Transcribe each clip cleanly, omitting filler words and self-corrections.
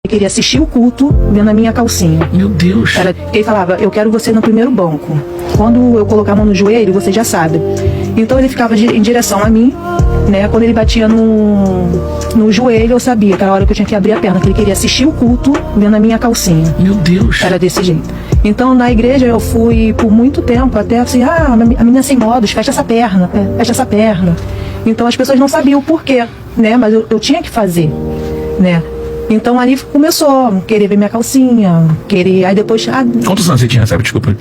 Ele queria assistir o culto vendo a minha calcinha. Meu Deus. Ele falava, eu quero você no primeiro banco. Quando eu colocar a mão no joelho, você já sabe. Então ele ficava em direção a mim, né? Quando ele batia no joelho, eu sabia que era a hora que eu tinha que abrir a perna, que ele queria assistir o culto vendo a minha calcinha. Meu Deus. Era desse jeito. Então na igreja eu fui por muito tempo, até assim, a menina sem modos, fecha essa perna, fecha essa perna. Então as pessoas não sabiam o porquê, né? Mas eu tinha que fazer, né? Então ali começou a querer ver minha calcinha, querer. Aí depois. Quantos anos você tinha nessa época? Desculpa,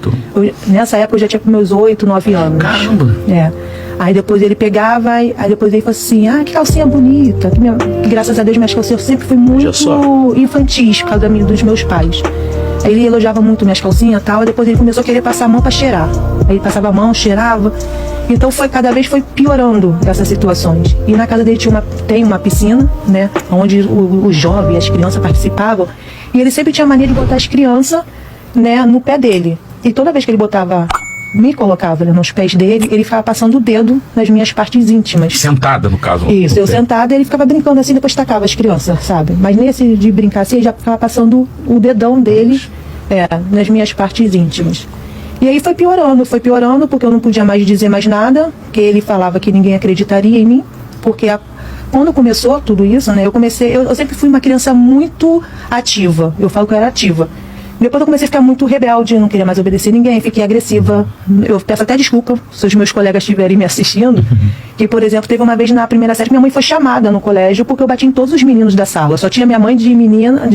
nessa época eu já tinha com meus 8, 9 anos. Caramba! É. Aí depois ele pegava, aí depois ele falou assim, que calcinha bonita. Que graças a Deus minhas calcinhas sempre fui muito infantis por causa dos meus pais. Aí ele elogiava muito minhas calcinhas e tal, aí depois ele começou a querer passar a mão pra cheirar. Aí ele passava a mão, cheirava. Então cada vez foi piorando essas situações. E na casa dele tem uma piscina, né? Onde os jovens, as crianças participavam. E ele sempre tinha mania de botar as crianças, né, no pé dele. E toda vez que ele me colocava, né, nos pés dele, ele ficava passando o dedo nas minhas partes íntimas. Sentada, no caso. Isso, eu sentada, ele ficava brincando assim, depois tacava as crianças, sabe? Mas nesse de brincar assim, ele já ficava passando o dedão dele nas minhas partes íntimas. E aí foi piorando, porque eu não podia mais dizer mais nada, que ele falava que ninguém acreditaria em mim, porque quando começou tudo isso, né, eu sempre fui uma criança muito ativa, eu falo que eu era ativa. Depois eu comecei a ficar muito rebelde, não queria mais obedecer ninguém, fiquei agressiva. Eu peço até desculpa se os meus colegas estiverem me assistindo. Que, por exemplo, teve uma vez na primeira série que minha mãe foi chamada no colégio porque eu bati em todos os meninos da sala. Só tinha minha mãe de menina,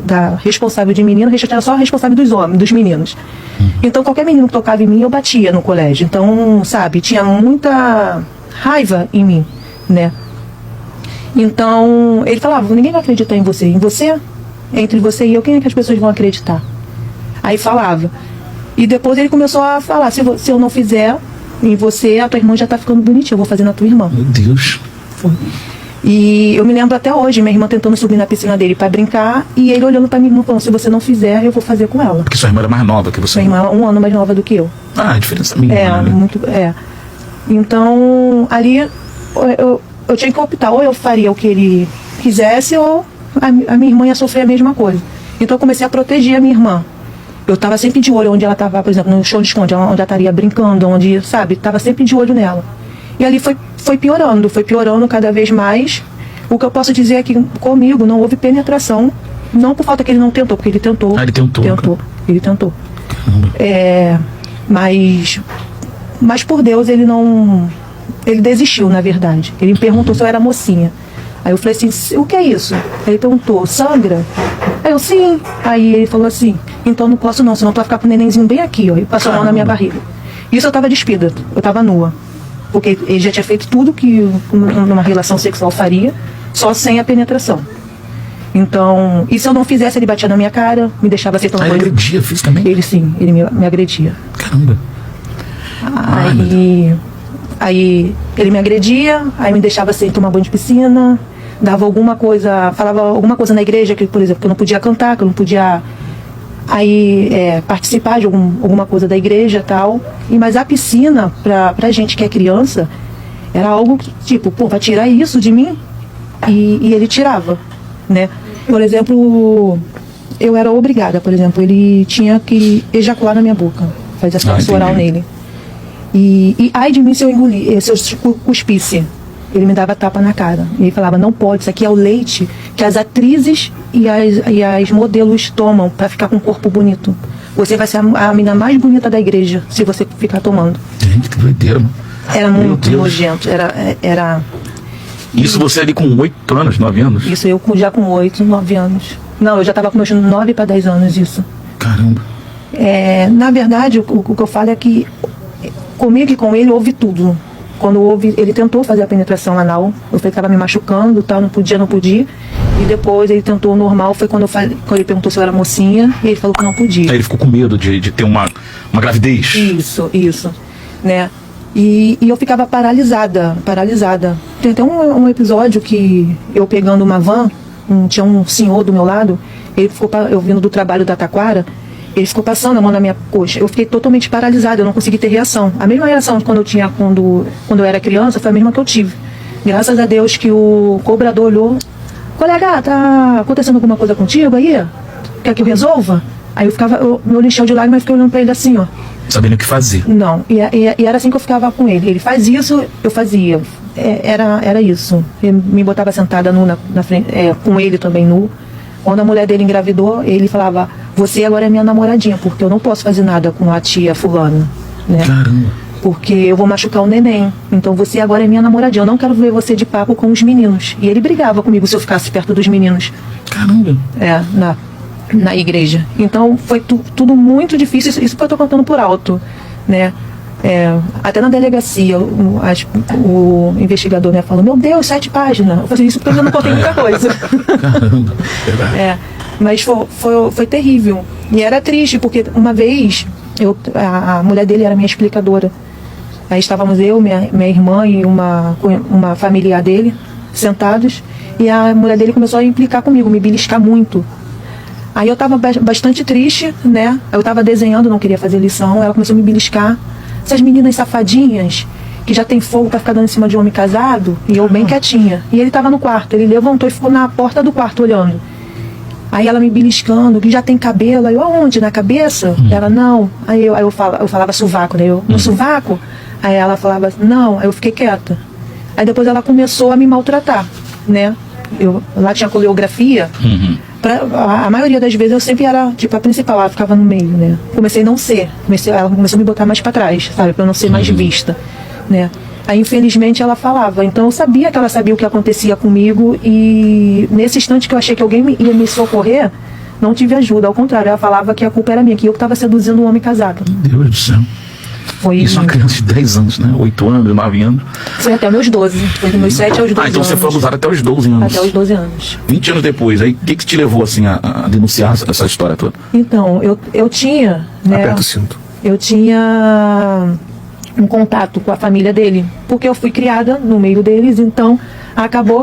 da responsável de menino, era só a responsável dos homens, dos meninos. Então qualquer menino que tocava em mim, eu batia no colégio. Então, sabe, tinha muita raiva em mim, né? Então, ele falava, ninguém vai acreditar em você. Em você? Entre você e eu, quem é que as pessoas vão acreditar? Aí falava. E depois ele começou a falar, se eu não fizer em você, a tua irmã já tá ficando bonitinha, eu vou fazer na tua irmã. Meu Deus. E eu me lembro até hoje, minha irmã tentando subir na piscina dele pra brincar, e ele olhando pra minha irmã falando, se você não fizer, eu vou fazer com ela. Porque sua irmã era mais nova que você. Minha irmã é 1 ano mais nova do que eu. A diferença mínima, né? Muito. Então, ali eu tinha que optar, ou eu faria o que ele quisesse, ou a minha irmã ia sofrer a mesma coisa. Então eu comecei a proteger a minha irmã. Eu estava sempre de olho onde ela estava, por exemplo, no show de esconde, onde ela estaria brincando, onde, sabe, estava sempre de olho nela. E ali foi piorando cada vez mais. O que eu posso dizer é que comigo não houve penetração, não por falta que ele não tentou, porque ele tentou. Ele tentou. Ele tentou. Mas por Deus ele desistiu, na verdade. Ele me perguntou se eu era mocinha. Aí eu falei assim, o que é isso? Ele perguntou, sangra? Aí eu, sim. Aí ele falou assim, então não posso não, senão tu vai ficar com o nenenzinho bem aqui, ó. E passou a mão na minha barriga. Isso eu tava despida, eu tava nua. Porque ele já tinha feito tudo que numa relação sexual faria, só sem a penetração. Então, e se eu não fizesse, ele batia na minha cara, me deixava ser tão Ele agredia fisicamente? Ele sim, ele me agredia. Caramba. Aí ele me agredia, aí me deixava sem tomar banho de piscina, dava alguma coisa, falava alguma coisa na igreja, que, por exemplo, que eu não podia cantar, que eu não podia participar de alguma coisa da igreja e tal. Mas a piscina, pra gente que é criança, era algo que, tipo, pô, vai tirar isso de mim? E ele tirava, né? Por exemplo, eu era obrigada, por exemplo, ele tinha que ejacular na minha boca, fazer sexo oral nele. E ai de mim se eu engolisse, se eu cuspisse. Ele me dava tapa na cara. E ele falava, não pode, isso aqui é o leite que as atrizes e as modelos tomam para ficar com um corpo bonito. Você vai ser a menina mais bonita da igreja se você ficar tomando. Gente, que doideira, mano. Era muito nojento. Era. Isso você ali com 8 anos, 9 anos? Isso eu já com 8, 9 anos. Não, eu já estava com meus 9 para 10 anos isso. Caramba. Na verdade, o que eu falo é que comigo e com ele houve tudo. Quando ele tentou fazer a penetração anal, eu falei que estava me machucando, tal, não podia. E depois ele tentou o normal, foi quando ele perguntou se eu era mocinha, e ele falou que não podia. Aí ele ficou com medo de ter uma gravidez. Isso, né? E eu ficava paralisada. Tem até um episódio que eu pegando uma van, tinha um senhor do meu lado, ele ficou, eu vindo do trabalho da Taquara, ele ficou passando a mão na minha coxa. Eu fiquei totalmente paralisada, eu não consegui ter reação. A mesma reação que quando eu era criança foi a mesma que eu tive. Graças a Deus que o cobrador olhou colega, tá acontecendo alguma coisa contigo aí? Quer que eu resolva? Aí eu ficava, meu encheu de lágrimas e fiquei olhando pra ele assim, ó. Sabendo o que fazer. Não, e era assim que eu ficava com ele. Ele faz isso, eu fazia. Era isso. Ele me botava sentada na frente, com ele também nu. Quando a mulher dele engravidou, ele falava, você agora é minha namoradinha, porque eu não posso fazer nada com a tia fulana, né? Caramba. Porque eu vou machucar o neném. Então você agora é minha namoradinha. Eu não quero ver você de papo com os meninos. E ele brigava comigo se eu ficasse perto dos meninos. Caramba. Na igreja. Então foi tudo muito difícil. Isso que eu tô contando por alto, né? Até na delegacia, o investigador, né, falou, meu Deus, 7 páginas. Eu falei isso porque eu não contei muita coisa. Caramba. Verdade. Mas foi terrível. E era triste, porque uma vez a mulher dele era minha explicadora. Aí estávamos eu, minha irmã e uma familiar dele sentados, e a mulher dele começou a implicar comigo, me beliscar muito. Aí eu estava bastante triste, né? Eu estava desenhando, não queria fazer lição, ela começou a me beliscar. Essas meninas safadinhas, que já tem fogo para ficar dando em cima de um homem casado, e eu bem quietinha. E ele estava no quarto, ele levantou e ficou na porta do quarto olhando. Aí ela me beliscando, que já tem cabelo. Aí eu, aonde? Na cabeça? Ela, não. Aí eu falava sovaco, né? Eu, no sovaco? Aí ela falava, não. Aí eu fiquei quieta. Aí depois ela começou a me maltratar, né? Lá tinha coreografia. A maioria das vezes eu sempre era, tipo, a principal, ela ficava no meio, né? Comecei a não ser. Ela começou a me botar mais pra trás, sabe? Pra eu não ser mais vista, né? Aí, infelizmente, ela falava. Então, eu sabia que ela sabia o que acontecia comigo e nesse instante que eu achei que alguém ia me socorrer, não tive ajuda. Ao contrário, ela falava que a culpa era minha, que eu que estava seduzindo um homem casado. Deus do céu. Foi Isso é uma criança de 10 anos, né? 8 anos, 9 anos. Foi até meus 12. Foi dos meus 7 aos 12 anos. Então você foi abusado até os 12 anos. Até os 12 anos. 20 anos depois, aí o que te levou, assim, a denunciar essa história toda? Então, eu tinha, né? Aperta o cinto. Eu tinha um contato com a família dele, porque eu fui criada no meio deles, então acabou